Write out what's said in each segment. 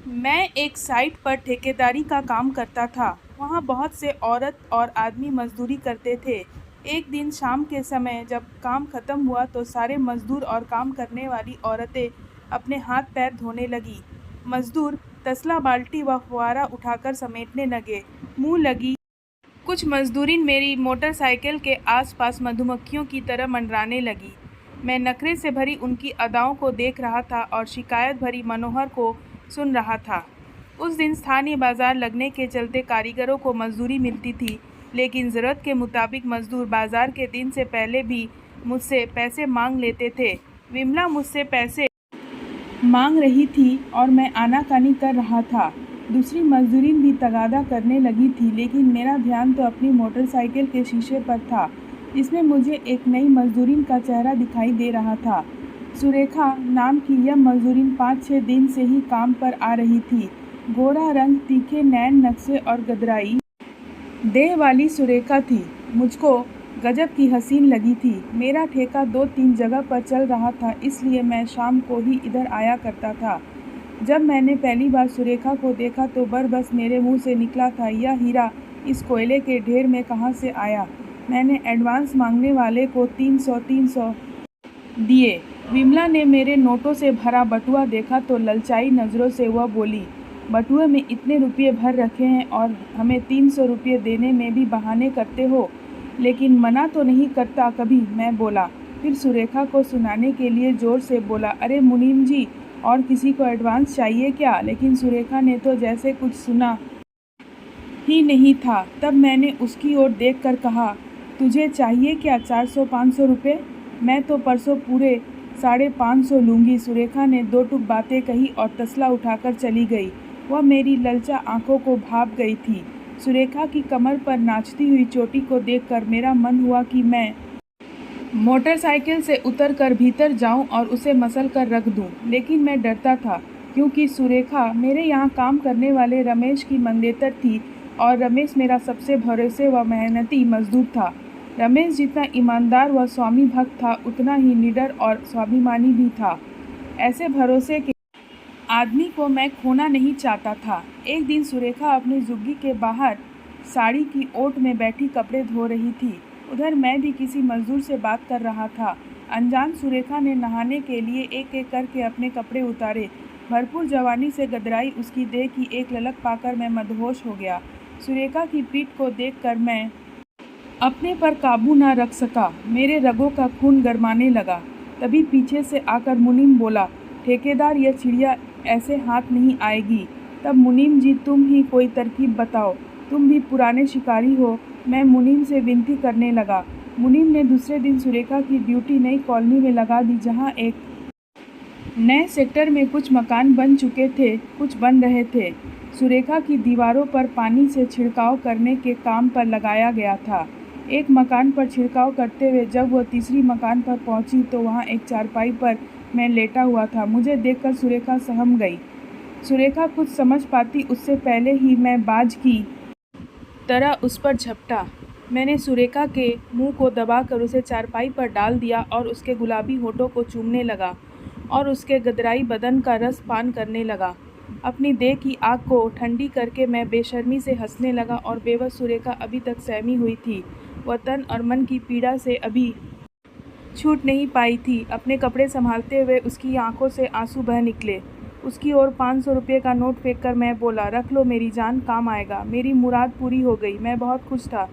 मैं एक साइट पर ठेकेदारी का काम करता था। वहाँ बहुत से औरत और आदमी मजदूरी करते थे। एक दिन शाम के समय जब काम खत्म हुआ तो सारे मजदूर और काम करने वाली औरतें अपने हाथ पैर धोने लगी। मजदूर तसला, बाल्टी व फुआरा उठाकर समेटने लगे। मुँह लगी कुछ मजदूरिन मेरी मोटरसाइकिल के आसपास मधुमक्खियों की तरह मंडराने लगी। मैं नखरे से भरी उनकी अदाओं को देख रहा था और शिकायत भरी मनोहर को सुन रहा था। उस दिन स्थानीय बाजार लगने के चलते कारीगरों को मजदूरी मिलती थी, लेकिन ज़रूरत के मुताबिक मजदूर बाजार के दिन से पहले भी मुझसे पैसे मांग लेते थे। विमला मुझसे पैसे मांग रही थी और मैं आनाकानी कर रहा था। दूसरी मजदूरीन भी तगादा करने लगी थी, लेकिन मेरा ध्यान तो अपनी मोटरसाइकिल के शीशे पर था, जिसमें मुझे एक नई मजदूरीन का चेहरा दिखाई दे रहा था। सुरेखा नाम की यह मजदूरीन 5-6 दिन से ही काम पर आ रही थी। गोरा रंग, तीखे नैन नक्शे और गदराई देह वाली सुरेखा थी। मुझको गजब की हसीन लगी थी। मेरा ठेका 2-3 जगह पर चल रहा था, इसलिए मैं शाम को ही इधर आया करता था। जब मैंने पहली बार सुरेखा को देखा तो बस मेरे मुंह से निकला था, यह हीरा इस कोयले के ढेर में कहाँ से आया। मैंने एडवांस मांगने वाले को 300 दिए। विमला ने मेरे नोटों से भरा बटुआ देखा तो ललचाई नज़रों से वह बोली, बटुए में इतने रुपये भर रखे हैं और हमें 300 रुपये देने में भी बहाने करते हो, लेकिन मना तो नहीं करता कभी। मैं बोला, फिर सुरेखा को सुनाने के लिए ज़ोर से बोला, अरे मुनीम जी, और किसी को एडवांस चाहिए क्या? लेकिन सुरेखा ने तो जैसे कुछ सुना ही नहीं था। तब मैंने उसकी ओर देखकर कहा, तुझे चाहिए क्या 400-500 रुपये? मैं तो परसों पूरे 550 लूँगी। सुरेखा ने 2 टूक बातें कही और तसला उठाकर चली गई। वह मेरी ललचा आंखों को भाप गई थी। सुरेखा की कमर पर नाचती हुई चोटी को देखकर मेरा मन हुआ कि मैं मोटरसाइकिल से उतरकर भीतर जाऊं और उसे मसल कर रख दूं, लेकिन मैं डरता था, क्योंकि सुरेखा मेरे यहाँ काम करने वाले रमेश की मंगेतर थी और रमेश मेरा सबसे भरोसे व मेहनती मजदूर था। रमेश जितना ईमानदार व स्वामी भक्त था, उतना ही निडर और स्वाभिमानी भी था। ऐसे भरोसे के आदमी को मैं खोना नहीं चाहता था। एक दिन सुरेखा अपनी झुग्गी के बाहर साड़ी की ओट में बैठी कपड़े धो रही थी। उधर मैं भी किसी मजदूर से बात कर रहा था। अनजान सुरेखा ने नहाने के लिए एक एक करके अपने कपड़े उतारे। भरपूर जवानी से गदराई उसकी देह की एक ललक पाकर मैं मदहोश हो गया। सुरेखा की पीठ को देखकर मैं अपने पर काबू ना रख सका। मेरे रगों का खून गरमाने लगा। तभी पीछे से आकर मुनीम बोला, ठेकेदार, यह चिड़िया ऐसे हाथ नहीं आएगी। तब मुनीम जी, तुम ही कोई तरकीब बताओ, तुम भी पुराने शिकारी हो। मैं मुनीम से विनती करने लगा। मुनीम ने दूसरे दिन सुरेखा की ड्यूटी नई कॉलोनी में लगा दी, जहाँ एक नए सेक्टर में कुछ मकान बन चुके थे, कुछ बन रहे थे। सुरेखा की दीवारों पर पानी से छिड़काव करने के काम पर लगाया गया था। एक मकान पर छिड़काव करते हुए जब वह तीसरी मकान पर पहुंची तो वहां एक चारपाई पर मैं लेटा हुआ था। मुझे देखकर सुरेखा सहम गई। सुरेखा कुछ समझ पाती उससे पहले ही मैं बाज की तरह उस पर झपटा। मैंने सुरेखा के मुंह को दबाकर उसे चारपाई पर डाल दिया और उसके गुलाबी होठों को चूमने लगा और उसके गदराई बदन का रस पान करने लगा। अपनी देह की आग को ठंडी करके मैं बेशर्मी से हंसने लगा और बेबस सुरेखा अभी तक सहमी हुई थी। वह तन और मन की पीड़ा से अभी छूट नहीं पाई थी। अपने कपड़े संभालते हुए उसकी आंखों से आंसू बह निकले। उसकी ओर 500 रुपये का नोट फेंक कर मैं बोला, रख लो मेरी जान, काम आएगा। मेरी मुराद पूरी हो गई। मैं बहुत खुश था।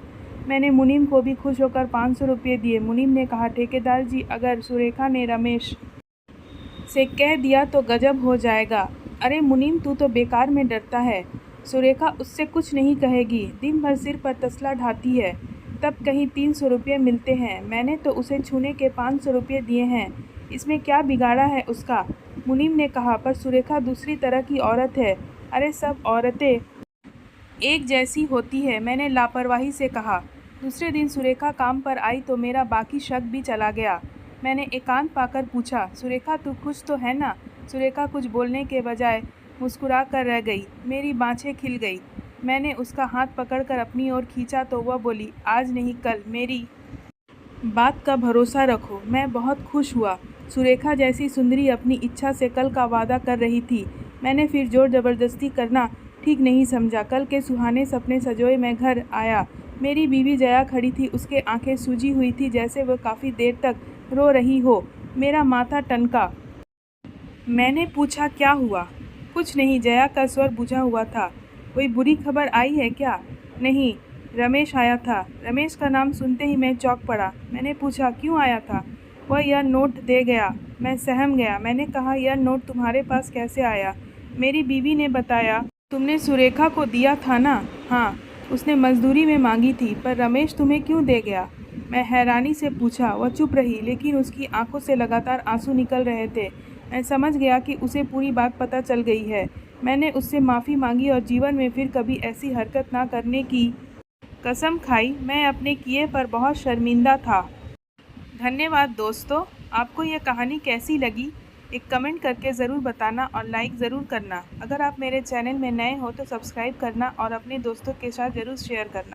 मैंने मुनीम को भी खुश होकर 500 रुपये दिए। मुनीम ने कहा, ठेकेदार जी, अगर सुरेखा ने रमेश से कह दिया तो गजब हो जाएगा। अरे मुनीम, तू तो बेकार में डरता है। सुरेखा उससे कुछ नहीं कहेगी। दिन भर सिर पर तसला ढाती है, तब कहीं 300 रुपये मिलते हैं। मैंने तो उसे छूने के 500 रुपये दिए हैं, इसमें क्या बिगाड़ा है उसका? मुनीम ने कहा, पर सुरेखा दूसरी तरह की औरत है। अरे सब औरतें एक जैसी होती है, मैंने लापरवाही से कहा। दूसरे दिन सुरेखा काम पर आई तो मेरा बाकी शक भी चला गया। मैंने एकांत पाकर पूछा, सुरेखा तू खुश तो है ना? सुरेखा कुछ बोलने के बजाय मुस्कुरा कर रह गई। मेरी बाँछें खिल गई। मैंने उसका हाथ पकड़कर अपनी ओर खींचा तो वह बोली, आज नहीं कल मेरी बात का भरोसा रखो। मैं बहुत खुश हुआ। सुरेखा जैसी सुंदरी अपनी इच्छा से कल का वादा कर रही थी। मैंने फिर जोर ज़बरदस्ती करना ठीक नहीं समझा। कल के सुहाने सपने सजोए मैं घर आया। मेरी बीवी जया खड़ी थी, उसके आंखें सूजी हुई थी जैसे वह काफ़ी देर तक रो रही हो। मेरा माथा टनका। मैंने पूछा क्या हुआ? कुछ नहीं, जया का स्वर बुझा हुआ था। कोई बुरी खबर आई है क्या? नहीं, रमेश आया था। रमेश का नाम सुनते ही मैं चौंक पड़ा। मैंने पूछा क्यों आया था? वह यह नोट दे गया। मैं सहम गया। मैंने कहा यह नोट तुम्हारे पास कैसे आया? मेरी बीवी ने बताया तुमने सुरेखा को दिया था ना? हाँ, उसने मजदूरी में मांगी थी, पर रमेश तुम्हें क्यों दे गया? मैं हैरानी से पूछा। वह चुप रही, लेकिन उसकी आंखों से लगातार आंसू निकल रहे थे। मैं समझ गया कि उसे पूरी बात पता चल गई है। मैंने उससे माफ़ी मांगी और जीवन में फिर कभी ऐसी हरकत ना करने की कसम खाई। मैं अपने किए पर बहुत शर्मिंदा था। धन्यवाद दोस्तों। आपको यह कहानी कैसी लगी? एक कमेंट करके ज़रूर बताना और लाइक ज़रूर करना। अगर आप मेरे चैनल में नए हो तो सब्सक्राइब करना और अपने दोस्तों के साथ ज़रूर शेयर करना।